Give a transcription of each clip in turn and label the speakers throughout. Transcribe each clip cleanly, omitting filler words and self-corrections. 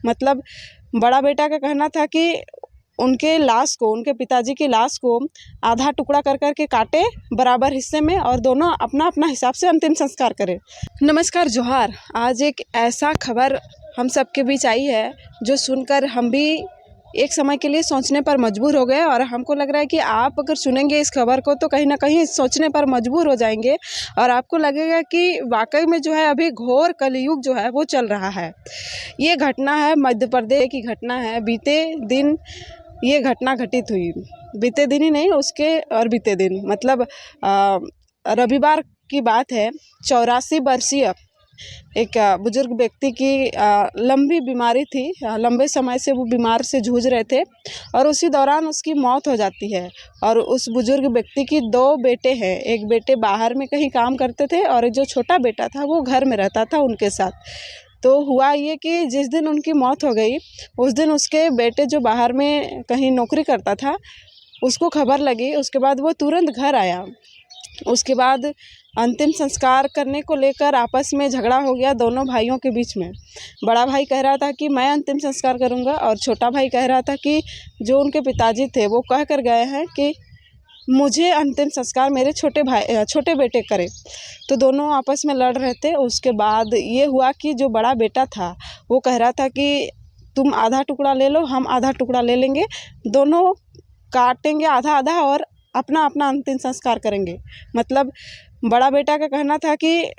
Speaker 1: मतलब बड़ा बेटा का कहना था कि उनके लाश को, उनके पिताजी की लाश को आधा टुकड़ा कर कर के काटे बराबर हिस्से में और दोनों अपना अपना हिसाब से अंतिम संस्कार करें। नमस्कार, जोहार। आज एक ऐसा खबर हम सबके बीच आई है जो सुनकर हम भी एक समय के लिए सोचने पर मजबूर हो गए, और हमको लग रहा है कि आप अगर सुनेंगे इस खबर को तो कहीं ना कहीं सोचने पर मजबूर हो जाएंगे और आपको लगेगा कि वाकई में जो है अभी घोर कलयुग जो है वो चल रहा है। ये घटना है मध्य प्रदेश की घटना है। बीते दिन ये घटना घटित हुई, बीते दिन ही नहीं, उसके और बीते दिन, मतलब रविवार की बात है। 84 वर्षीय एक बुजुर्ग व्यक्ति की लंबी बीमारी थी, लंबे समय से वो बीमार से जूझ रहे थे और उसी दौरान उसकी मौत हो जाती है। और उस बुजुर्ग व्यक्ति की 2 बेटे हैं, एक बेटे बाहर में कहीं काम करते थे और जो छोटा बेटा था वो घर में रहता था उनके साथ। तो हुआ ये कि जिस दिन उनकी मौत हो गई उस दिन उसके बेटे जो बाहर में कहीं नौकरी करता था उसको खबर लगी। उसके बाद वो तुरंत घर आया। उसके बाद अंतिम संस्कार करने को लेकर आपस में झगड़ा हो गया दोनों भाइयों के बीच में। बड़ा भाई कह रहा था कि मैं अंतिम संस्कार करूंगा और छोटा भाई कह रहा था कि जो उनके पिताजी थे वो कह कर गए हैं कि मुझे अंतिम संस्कार मेरे छोटे बेटे करे। तो दोनों आपस में लड़ रहे थे। उसके बाद ये हुआ कि जो बड़ा बेटा था वो कह रहा था कि तुम आधा टुकड़ा ले लो, हम आधा टुकड़ा ले लेंगे, दोनों काटेंगे आधा आधा और अपना अपना अंतिम संस्कार करेंगे। मतलब बड़ा बेटा का कहना था कि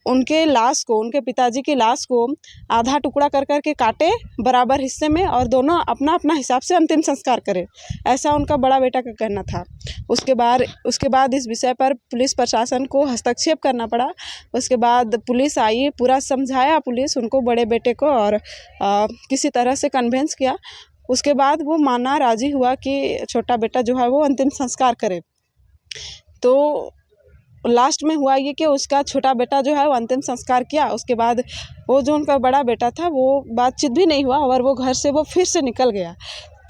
Speaker 1: उनके लाश को, उनके पिताजी की लाश को आधा टुकड़ा कर कर के काटे बराबर हिस्से में और दोनों अपना अपना हिसाब से अंतिम संस्कार करें, ऐसा उनका बड़ा बेटा का कहना था। उसके बाद इस विषय पर पुलिस प्रशासन को हस्तक्षेप करना पड़ा। उसके बाद पुलिस आई, पूरा समझाया पुलिस उनको, बड़े बेटे को, और किसी तरह से कन्विंस किया। उसके बाद वो माना, राजी हुआ कि छोटा बेटा जो है वो अंतिम संस्कार करे। तो लास्ट में हुआ ये कि उसका छोटा बेटा जो है वो अंतिम संस्कार किया। उसके बाद वो जो उनका बड़ा बेटा था वो बातचीत भी नहीं हुआ और वो घर से वो फिर से निकल गया।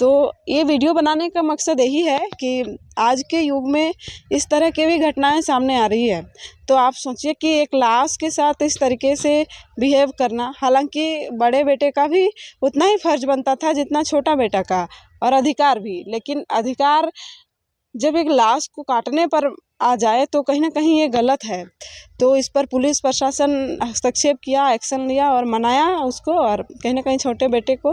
Speaker 1: तो ये वीडियो बनाने का मकसद यही है कि आज के युग में इस तरह की भी घटनाएं सामने आ रही है। तो आप सोचिए कि एक लाश के साथ इस तरीके से बिहेव करना, हालांकि बड़े बेटे का भी उतना ही फर्ज बनता था जितना छोटा बेटा का, और अधिकार भी। लेकिन अधिकार जब एक लाश को काटने पर आ जाए तो कहीं ना कहीं ये गलत है। तो इस पर पुलिस प्रशासन हस्तक्षेप किया, एक्शन लिया और मनाया उसको, और कहीं ना कहीं छोटे बेटे को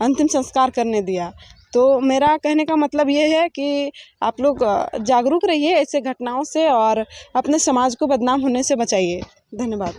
Speaker 1: अंतिम संस्कार करने दिया। तो मेरा कहने का मतलब ये है कि आप लोग जागरूक रहिए ऐसे घटनाओं से और अपने समाज को बदनाम होने से बचाइए। धन्यवाद।